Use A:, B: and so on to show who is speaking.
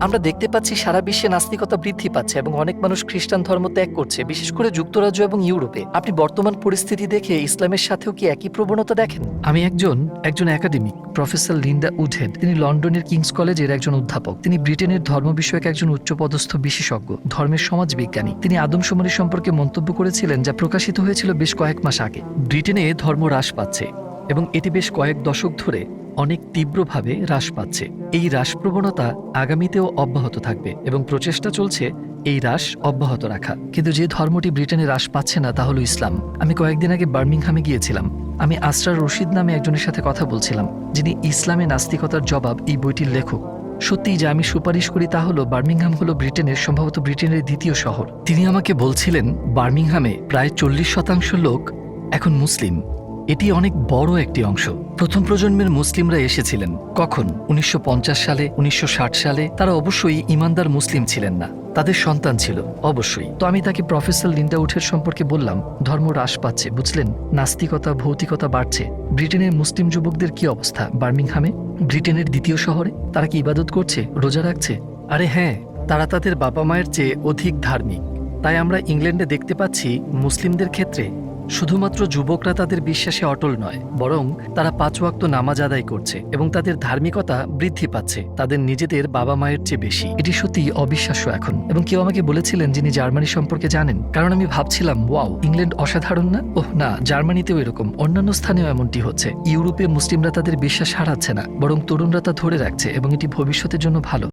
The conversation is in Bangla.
A: আমরা দেখতে পাচ্ছি সারা বিশ্বে নাস্তিকতা বৃদ্ধি পাচ্ছে এবং অনেক মানুষ খ্রিস্টান ধর্ম ত্যাগ করছে, বিশেষ করে যুক্তরাজ্য এবং ইউরোপে। আপনি বর্তমান পরিস্থিতি দেখে ইসলামের সাথেও কি একই প্রবণতা দেখেন? আমি একজন একাডেমিক, প্রফেসর লিন্ডা উডহেড। তিনি লন্ডনের কিংস কলেজের একজন অধ্যাপক। তিনি ব্রিটেনের ধর্ম বিষয়ক একজন উচ্চপদস্থ বিশেষজ্ঞ, ধর্মের সমাজবিজ্ঞানী। তিনি আদমশুমারি সম্পর্কে মন্তব্য করেছিলেন, যা প্রকাশিত হয়েছিল বেশ কয়েক মাস আগে। ব্রিটেনে ধর্ম হ্রাস পাচ্ছে এবং এটি বেশ কয়েক দশক ধরে অনেক তীব্রভাবে হ্রাস পাচ্ছে। এই হ্রাস প্রবণতা আগামীতেও অব্যাহত থাকবে এবং প্রচেষ্টা চলছে এই হ্রাস অব্যাহত রাখা। কিন্তু যে ধর্মটি ব্রিটেনে হ্রাস পাচ্ছে না তা হলো ইসলাম। আমি কয়েকদিন আগে বার্মিংহামে গিয়েছিলাম। আমি আসরার রশিদ নামে একজনের সাথে কথা বলছিলাম, যিনি ইসলামে নাস্তিকতার জবাব এই বইটির লেখক। সত্যিই যা আমি সুপারিশ করি তা হলো বার্মিংহাম হলো সম্ভবত ব্রিটেনের দ্বিতীয় শহর। তিনি আমাকে বলছিলেন বার্মিংহামে প্রায় 40% লোক এখন মুসলিম। এটি অনেক বড় একটি অংশ। প্রথম প্রজন্মের মুসলিমরা এসেছিলেন কখন? 1950 সালে, 1960 সালে। তারা অবশ্যই ইমানদার মুসলিম ছিলেন না, তাদের সন্তান ছিল অবশ্যই। তো আমি তাকে প্রফেসর লিন্ডা উডহেড সম্পর্কে বললাম, ধর্ম হ্রাস পাচ্ছে, বুঝলেন, নাস্তিকতা, ভৌতিকতা বাড়ছে। ব্রিটেনের মুসলিম যুবকদের কি অবস্থা ব্রার্মিংহামে, ব্রিটেনের দ্বিতীয় শহরে? তারা কি ইবাদত করছে, রোজা রাখছে? আরে হ্যাঁ, তারা তাদের বাবা মায়ের চেয়ে অধিক ধার্মিক। তাই আমরা ইংল্যান্ডে দেখতে পাচ্ছি মুসলিমদের ক্ষেত্রে শুধুমাত্র যুবকরা তাদের বিশ্বাসে অটল নয়, বরং তারা 5 ওয়াক্ত নামাজ আদায় করছে এবং তাদের ধার্মিকতা বৃদ্ধি পাচ্ছে তাদের নিজেদের বাবা মায়ের চেয়ে বেশি। এটি সত্যিই অবিশ্বাস্য এখন। এবং কেউ আমাকে বলেছিলেন যিনি জার্মানি সম্পর্কে জানেন, কারণ আমি ভাবছিলাম ওয়াও, ইংল্যান্ড অসাধারণ না? ওহ না, জার্মানিতেও এরকম, অন্যান্য স্থানেও এমনটি হচ্ছে। ইউরোপে মুসলিমরা তাদের বিশ্বাস হারাচ্ছে না, বরং তরুণরা তা ধরে রাখছে এবং এটি ভবিষ্যতের জন্য ভালো।